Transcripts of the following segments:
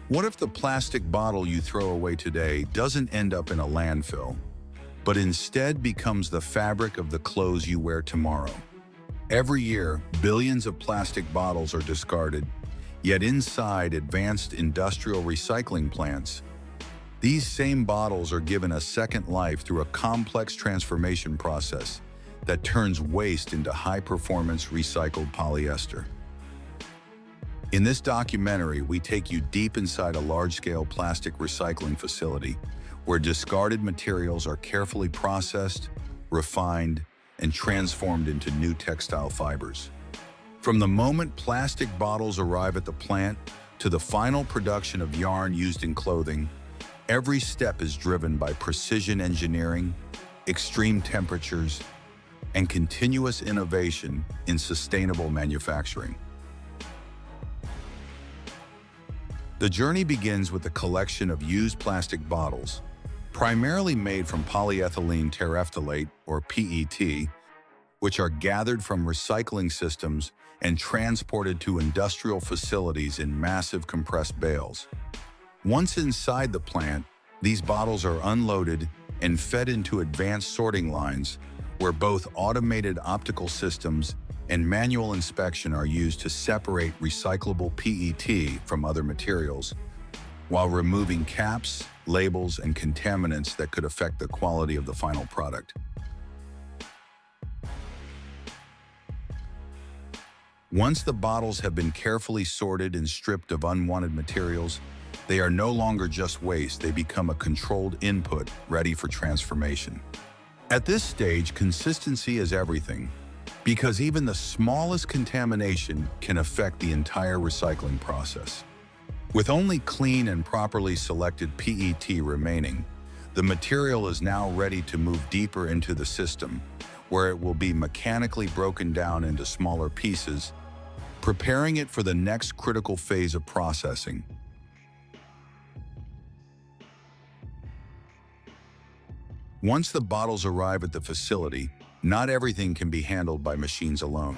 What if the plastic bottle you throw away today doesn't end up in a landfill, but instead becomes the fabric of the clothes you wear tomorrow? Every year, billions of plastic bottles are discarded, yet inside advanced industrial recycling plants, these same bottles are given a second life through a complex transformation process that turns waste into high-performance recycled polyester. In this documentary, we take you deep inside a large-scale plastic recycling facility where discarded materials are carefully processed, refined, and transformed into new textile fibers. From the moment plastic bottles arrive at the plant to the final production of yarn used in clothing, every step is driven by precision engineering, extreme temperatures, and continuous innovation in sustainable manufacturing. The journey begins with the collection of used plastic bottles, primarily made from polyethylene terephthalate, or PET, which are gathered from recycling systems and transported to industrial facilities in massive compressed bales. Once inside the plant, these bottles are unloaded and fed into advanced sorting lines where both automated optical systems and manual inspection are used to separate recyclable PET from other materials, while removing caps, labels, and contaminants that could affect the quality of the final product. Once the bottles have been carefully sorted and stripped of unwanted materials, they are no longer just waste, they become a controlled input ready for transformation. At this stage, consistency is everything, because even the smallest contamination can affect the entire recycling process. With only clean and properly selected PET remaining, the material is now ready to move deeper into the system, where it will be mechanically broken down into smaller pieces, preparing it for the next critical phase of processing. Once the bottles arrive at the facility, not everything can be handled by machines alone.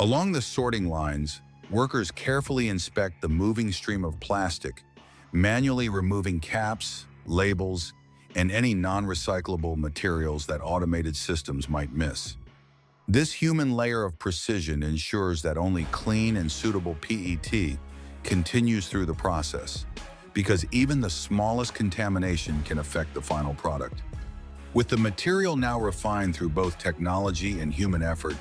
Along the sorting lines, workers carefully inspect the moving stream of plastic, manually removing caps, labels, and any non-recyclable materials that automated systems might miss. This human layer of precision ensures that only clean and suitable PET continues through the process, because even the smallest contamination can affect the final product. With the material now refined through both technology and human effort,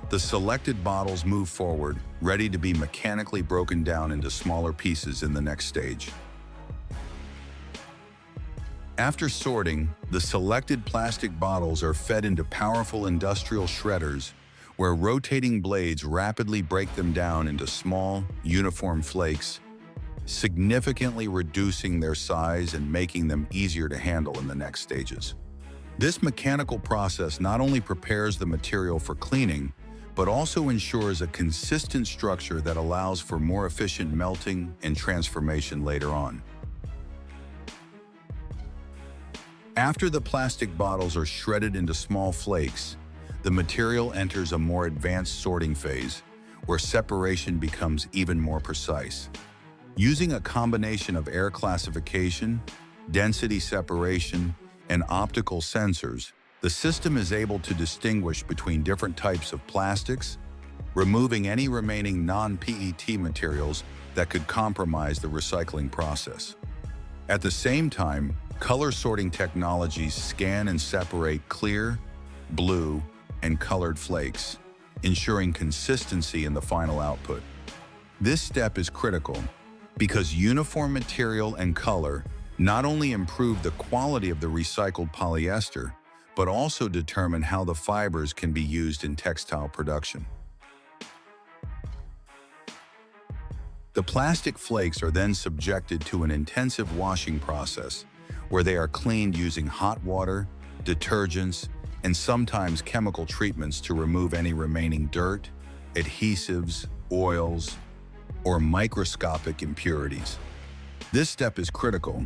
the selected bottles move forward, ready to be mechanically broken down into smaller pieces in the next stage. After sorting, the selected plastic bottles are fed into powerful industrial shredders, where rotating blades rapidly break them down into small, uniform flakes, significantly reducing their size and making them easier to handle in the next stages. This mechanical process not only prepares the material for cleaning, but also ensures a consistent structure that allows for more efficient melting and transformation later on. After the plastic bottles are shredded into small flakes, the material enters a more advanced sorting phase, where separation becomes even more precise. Using a combination of air classification, density separation, and optical sensors, the system is able to distinguish between different types of plastics, removing any remaining non-PET materials that could compromise the recycling process. At the same time, color sorting technologies scan and separate clear, blue, and colored flakes, ensuring consistency in the final output. This step is critical because uniform material and color not only improve the quality of the recycled polyester, but also determine how the fibers can be used in textile production. The plastic flakes are then subjected to an intensive washing process, where they are cleaned using hot water, detergents, and sometimes chemical treatments to remove any remaining dirt, adhesives, oils, or microscopic impurities. This step is critical,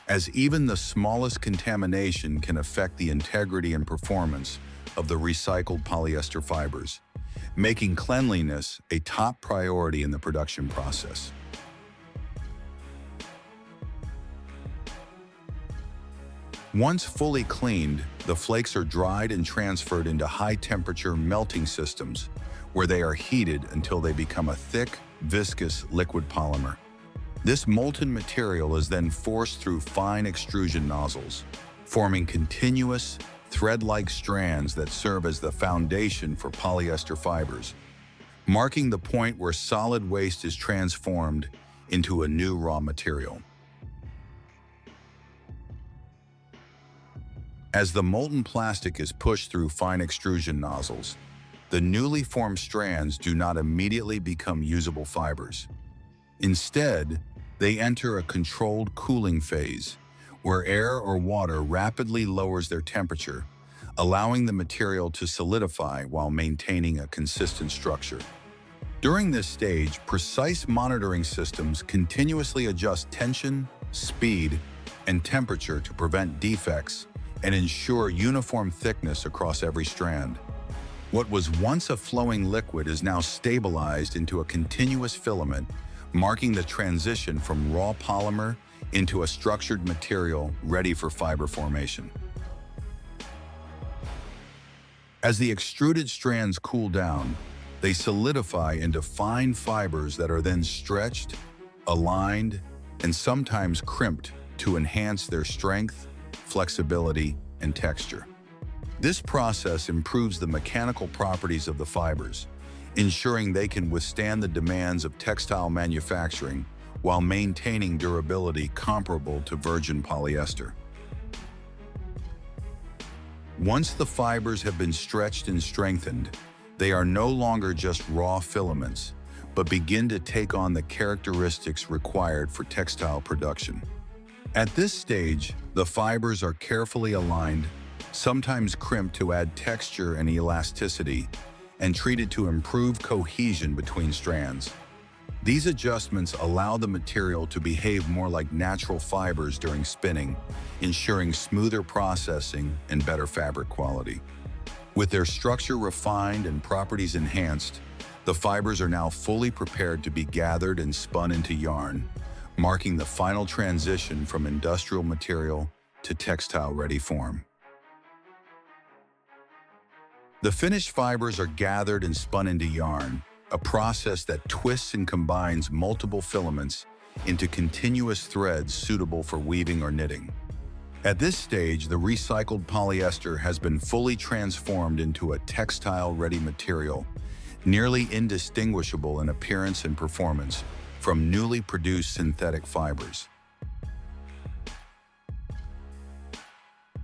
as even the smallest contamination can affect the integrity and performance of the recycled polyester fibers, making cleanliness a top priority in the production process. Once fully cleaned, the flakes are dried and transferred into high-temperature melting systems, where they are heated until they become a thick, viscous liquid polymer. This molten material is then forced through fine extrusion nozzles, forming continuous, thread-like strands that serve as the foundation for polyester fibers, marking the point where solid waste is transformed into a new raw material. As the molten plastic is pushed through fine extrusion nozzles, the newly formed strands do not immediately become usable fibers. Instead, they enter a controlled cooling phase, where air or water rapidly lowers their temperature, allowing the material to solidify while maintaining a consistent structure. During this stage, precise monitoring systems continuously adjust tension, speed, and temperature to prevent defects and ensure uniform thickness across every strand. What was once a flowing liquid is now stabilized into a continuous filament, marking the transition from raw polymer into a structured material ready for fiber formation. As the extruded strands cool down, they solidify into fine fibers that are then stretched, aligned, and sometimes crimped to enhance their strength, flexibility, and texture. This process improves the mechanical properties of the fibers, ensuring they can withstand the demands of textile manufacturing while maintaining durability comparable to virgin polyester. Once the fibers have been stretched and strengthened, they are no longer just raw filaments, but begin to take on the characteristics required for textile production. At this stage, the fibers are carefully aligned, sometimes crimped to add texture and elasticity, and treated to improve cohesion between strands. These adjustments allow the material to behave more like natural fibers during spinning, ensuring smoother processing and better fabric quality. With their structure refined and properties enhanced, the fibers are now fully prepared to be gathered and spun into yarn, marking the final transition from industrial material to textile-ready form. The finished fibers are gathered and spun into yarn, a process that twists and combines multiple filaments into continuous threads suitable for weaving or knitting. At this stage, the recycled polyester has been fully transformed into a textile-ready material, nearly indistinguishable in appearance and performance from newly produced synthetic fibers.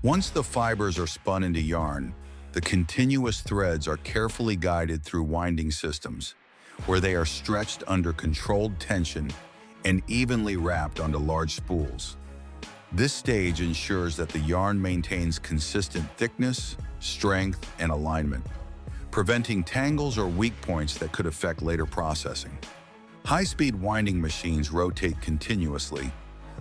Once the fibers are spun into yarn, the continuous threads are carefully guided through winding systems, where they are stretched under controlled tension and evenly wrapped onto large spools. This stage ensures that the yarn maintains consistent thickness, strength, and alignment, preventing tangles or weak points that could affect later processing. High-speed winding machines rotate continuously,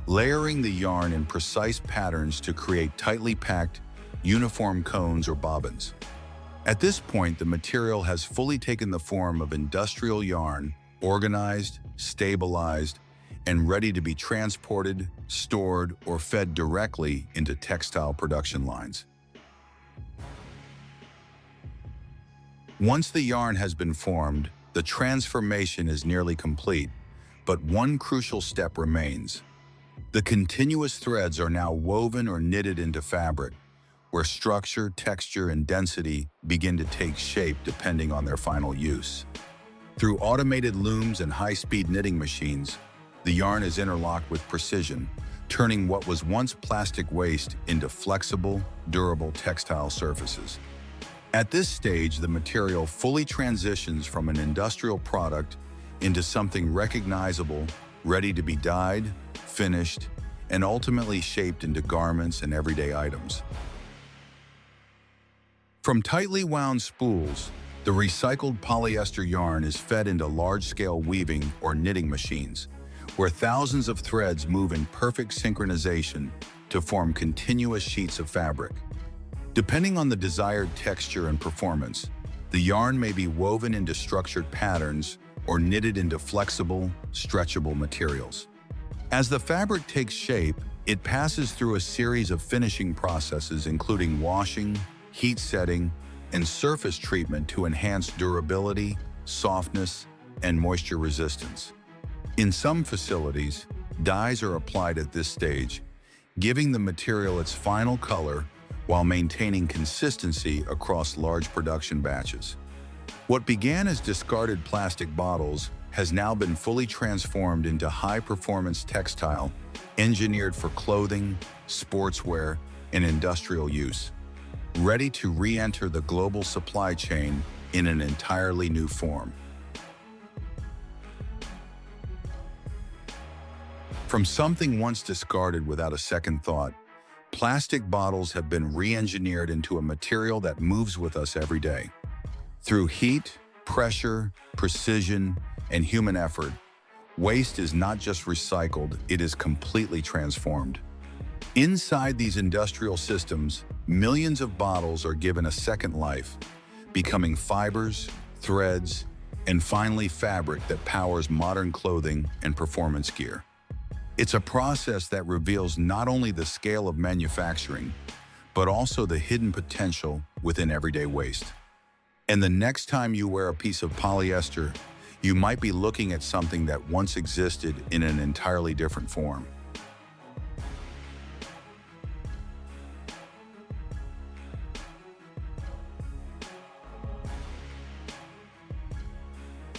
layering the yarn in precise patterns to create tightly packed, uniform cones or bobbins. At this point, the material has fully taken the form of industrial yarn, organized, stabilized, and ready to be transported, stored, or fed directly into textile production lines. Once the yarn has been formed, the transformation is nearly complete, but one crucial step remains. The continuous threads are now woven or knitted into fabric, where structure, texture, and density begin to take shape depending on their final use. Through automated looms and high-speed knitting machines, the yarn is interlocked with precision, turning what was once plastic waste into flexible, durable textile surfaces. At this stage, the material fully transitions from an industrial product into something recognizable, ready to be dyed, finished, and ultimately shaped into garments and everyday items. From tightly wound spools, the recycled polyester yarn is fed into large-scale weaving or knitting machines, where thousands of threads move in perfect synchronization to form continuous sheets of fabric. Depending on the desired texture and performance, the yarn may be woven into structured patterns or knitted into flexible, stretchable materials. As the fabric takes shape, It passes through a series of finishing processes including washing, heat setting, and surface treatment to enhance durability, softness, and moisture resistance. In some facilities, dyes are applied at this stage, giving the material its final color while maintaining consistency across large production batches. What began as discarded plastic bottles has now been fully transformed into high-performance textile engineered for clothing, sportswear, and industrial use, ready to re-enter the global supply chain in an entirely new form. From something once discarded without a second thought, plastic bottles have been re-engineered into a material that moves with us every day. Through heat, pressure, precision, and human effort, waste is not just recycled, it is completely transformed. Inside these industrial systems, millions of bottles are given a second life, becoming fibers, threads, and finally fabric that powers modern clothing and performance gear. It's a process that reveals not only the scale of manufacturing, but also the hidden potential within everyday waste. And the next time you wear a piece of polyester, you might be looking at something that once existed in an entirely different form.